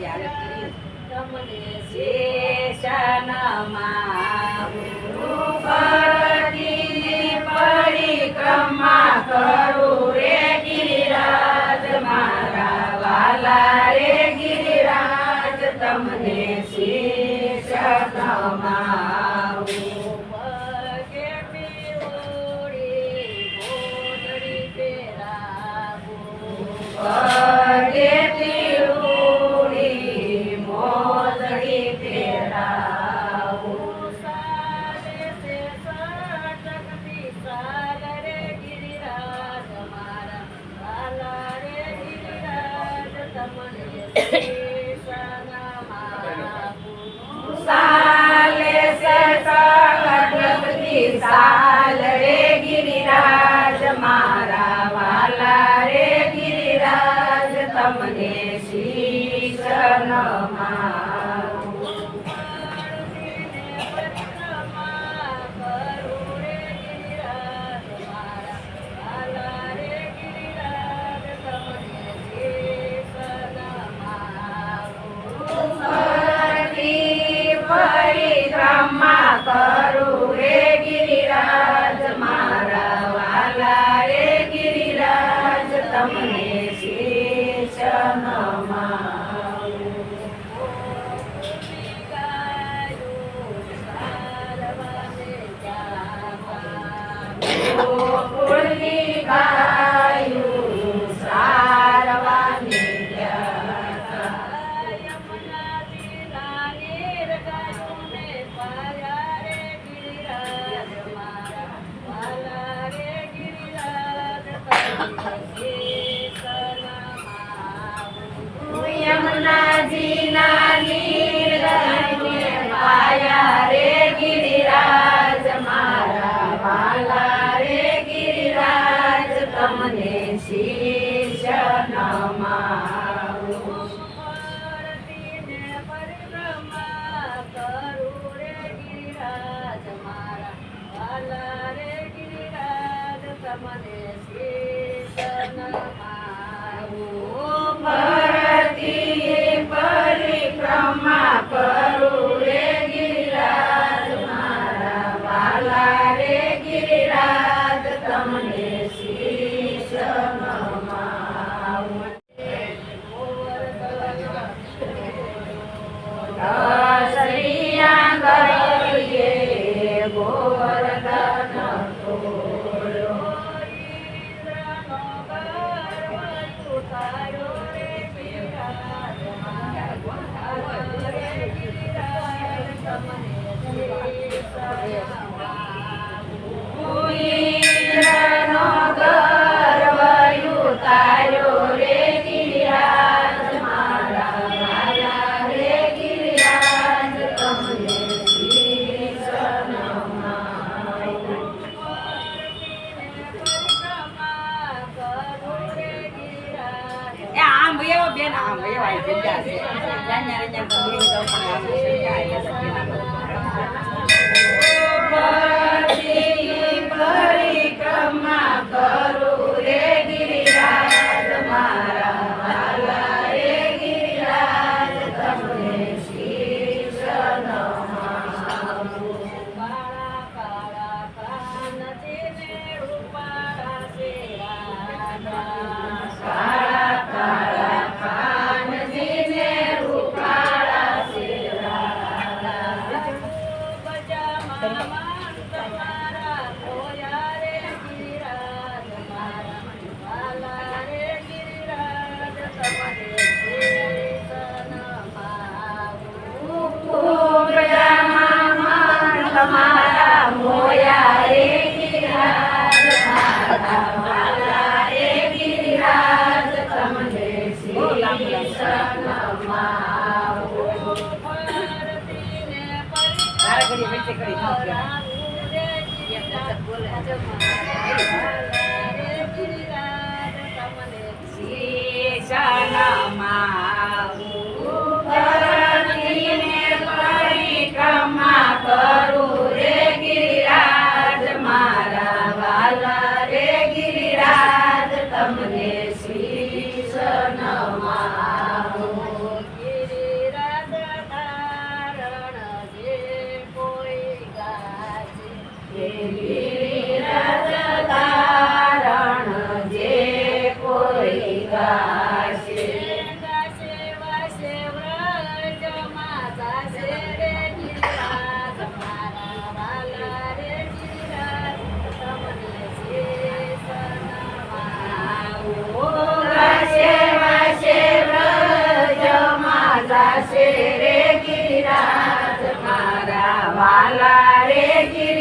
તમને શેષનમાં પરિક્રમા કરું રે ગિરિરાજ મારા વાલા રે ગિરિરાજ તમને શેષનમાં પગે પીઓડી ગોદડી પહેરાવું પગે પીઓડી મોદડી પહેરાવું સાલે સે સટક વિશાલ રે ગિરિરાજ મારા વાલા રે ગિરિરાજ તમને સાલે સે સટક વિશાલ રે ગિરિરાજ મારા વાલા રે ગિરિરાજ તમને શીશ નમાવું પરિક્રમા કરું રે ગિરિરાજ મારા વાલા રે ગિરિરાજ તમને શીશ નમાવું ગોકુળની ગાયું સારવાની યમુનાજીના નીરને પાયા રે ગિરિરાજ મારા વાલા રે ગિરિરાજ તમને શીશ નમાવું પરિક્રમા કરું રે ગિરિરાજ મારા વાલા રે ગિરિરાજ તમને શીશ નમાવું પરિક્રમા કરું રે ગિરિરાજ મારા વાલા રે ગિરિરાજ તમને શીશ નમાવું દસરિયા કરીએ ગોવર્ધન તોડો ઇન્દ્રનો ગર્વ ઉતાર્યો રે ગિરિરાજ ઇન્દ્રનો ગર્વ ઉતાર્યો રે ગિરિરાજ મારા વાલા રે ગિરિરાજ તમને શીશ નમાવું પરિક્રમા કરું રે ગિરિરાજ આમ ભયો બેન આમ ભયો આ જગ્યા છે જાન્યા રજા કરી દો પણ આ પરિક્રમા કરું રે ગિરિરાજ મારા વાલા રે ગિરિરાજ તમને શીશ નમાવું કાળા કાળા કાન જેને રૂપાળા શેરાના કાળા કાળા કાન જેને રૂપાળા શેરાના બજામાં તમારા ખોયા રે ગિરિરાજ મારા વાલા રે ગિરિરાજ તમને શીશ નમાવું બજામાં તમારા મોયા રે ગિરિરાજ મારા વાલા રે ગિરિરાજ તમને શીશ નમાવું શીશ નમાવું પરિક્રમા કરું રે ગિરિરાજ મારા વાલા રે ગિરિરાજ તમને શીશ નમાવું ગિરિરાજ તારણ જે કોઈ ગાશે ગાશે વાસે વ્રજમાં જાશે રે ગિરિરાજ મારા વાલા રે ગિરિરાજ તમને શેષ નમાવો ગાશે વાસે વ્રજમાં જાશે રે ગિરિરાજ મારા વાલા રે ગિરિરાજ